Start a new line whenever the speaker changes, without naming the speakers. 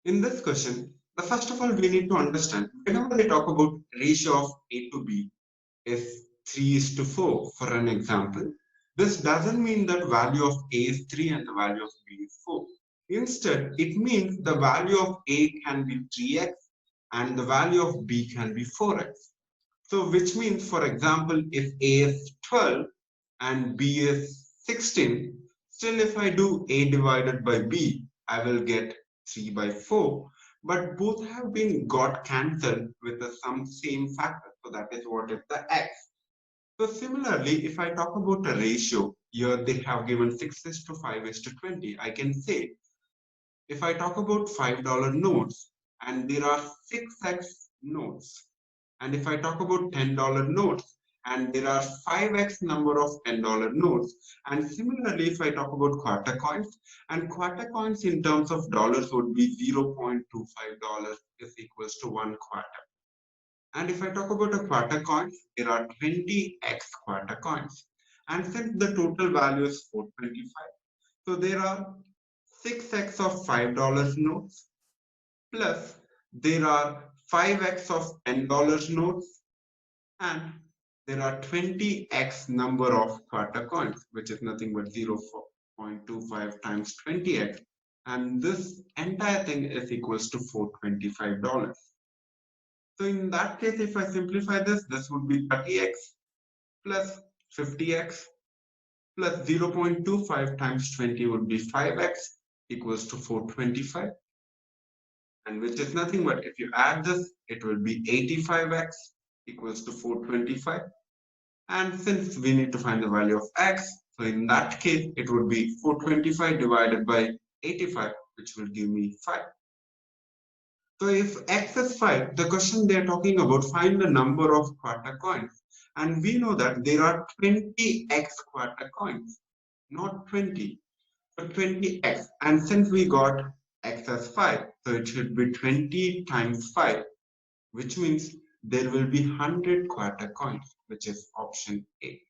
In this question, first of all, we need to understand whenever they talk about ratio of A to B is 3 is to 4, for an example, this doesn't mean that value of A is 3 and the value of B is 4. Instead, it means the value of A can be 3x and the value of B can be 4x. So which means, for example, if A is 12 and B is 16, still if I do A divided by B, I will get 3 by 4. But both have been got cancelled with some same factor. So that is what is the x. So similarly, if I talk about a ratio, here they have given 6 is to 5 is to 20. I can say, if I talk about $5 notes and there are 6x notes, and if I talk about $10 notes and there are 5x number of $10 notes, and similarly if I talk about quarter coins, and quarter coins in terms of dollars would be $0.25 is equals to 1 quarter. And if I talk about a quarter coins, there are 20x quarter coins. And since the total value is 425, so there are 6x of $5 notes plus there are 5x of $10 notes and there are 20x number of quarter coins, which is nothing but 0.25 times 20x. And this entire thing is equals to $425. So in that case, if I simplify this, this would be 30x plus 50x plus 0.25 times 20 would be 5x equals to 425. And which is nothing but if you add this, it will be 85x equals to 425. And since we need to find the value of x, so in that case, it would be 425 divided by 85, which will give me 5. So if x is 5, the question they are talking about, find the number of quarter coins. And we know that there are 20x quarter coins, not 20, but 20x. And since we got x as 5, so it should be 20 times 5, which means there will be 100 quarter coins, which is option A.